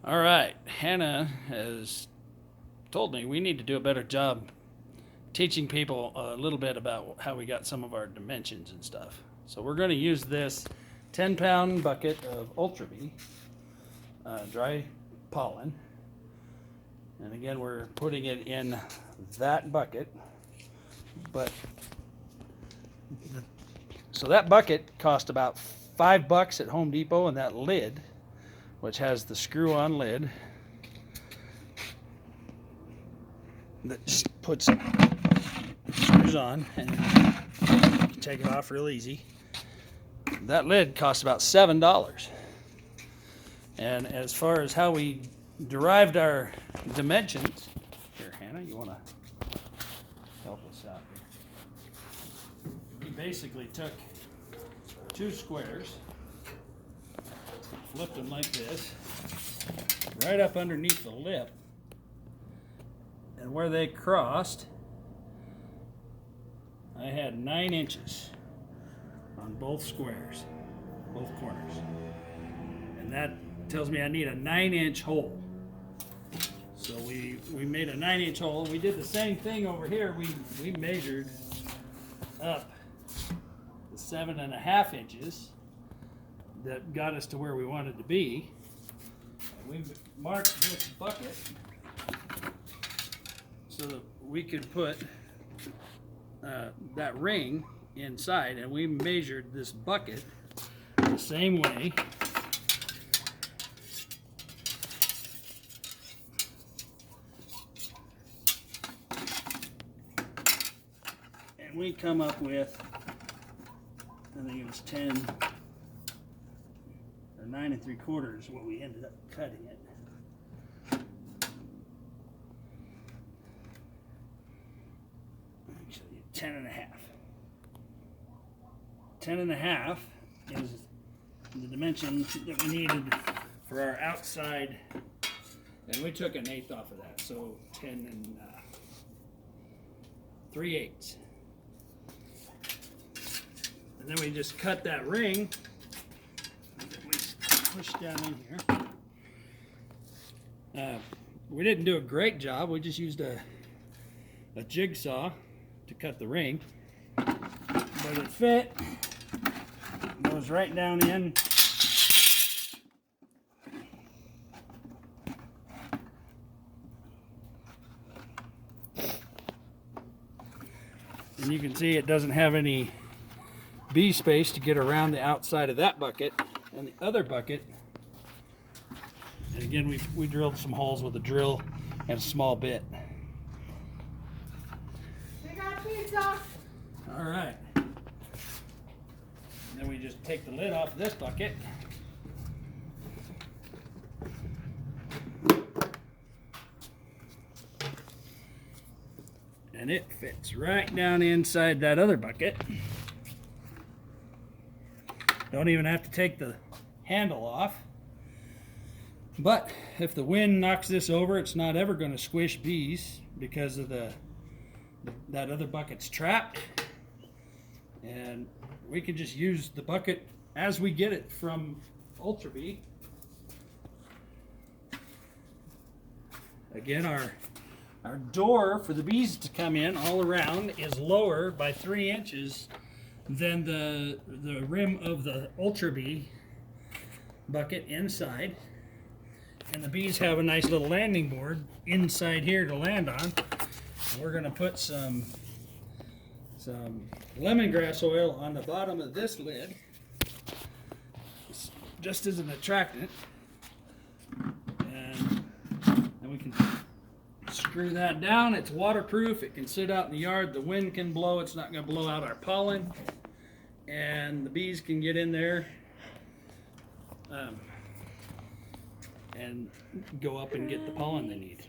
All right, Hannah has told me we need to do a better job teaching people a little bit about how we got some of our dimensions and stuff. So we're going to use this 10-pound bucket of Ultra Bee dry pollen. And again, we're putting it in that bucket. So that bucket cost about $5 at Home Depot, and that lid, which has the screw-on lid that puts screws on and you can take it off real easy. That lid costs about $7. And as far as how we derived our dimensions, here, Hannah, you want to help us out here? We basically took two squares, flipped them like this, right up underneath the lip, and where they crossed, I had 9 inches on both squares, both corners. And that tells me I need a 9-inch hole. So we made a 9-inch hole. We did the same thing over here. We measured up the 7.5 inches that got us to where we wanted to be. And we marked this bucket so that we could put that ring inside, and we measured this bucket the same way. And we come up with, I think it was 10 or 9 3/4 is what we ended up cutting it. Actually, 10.5. 10.5 is the dimension that we needed for our outside, and we took 1/8 off of that, so 10 3/8. And then we just cut that ring. We push down in here. We didn't do a great job. We just used a jigsaw to cut the ring, but it fit. It goes right down in. And you can see it doesn't have any bee space to get around the outside of that bucket and the other bucket. And again, we drilled some holes with a drill and a small bit. We got pizza. All right. And then we just take the lid off of this bucket. And it fits right down inside that other bucket. Don't even have to take the handle off. But if the wind knocks this over, it's not ever going to squish bees because of that other bucket's trapped. And we can just use the bucket as we get it from Ultra Bee. Again, our door for the bees to come in all around is lower by 3 inches than the rim of the Ultra Bee bucket inside. And the bees have a nice little landing board inside here to land on. And we're going to put some lemongrass oil on the bottom of this lid, just as an attractant. And then we can screw that down. It's waterproof. It can sit out in the yard. The wind can blow. It's not going to blow out our pollen. And the bees can get in there and go up and get the pollen they need.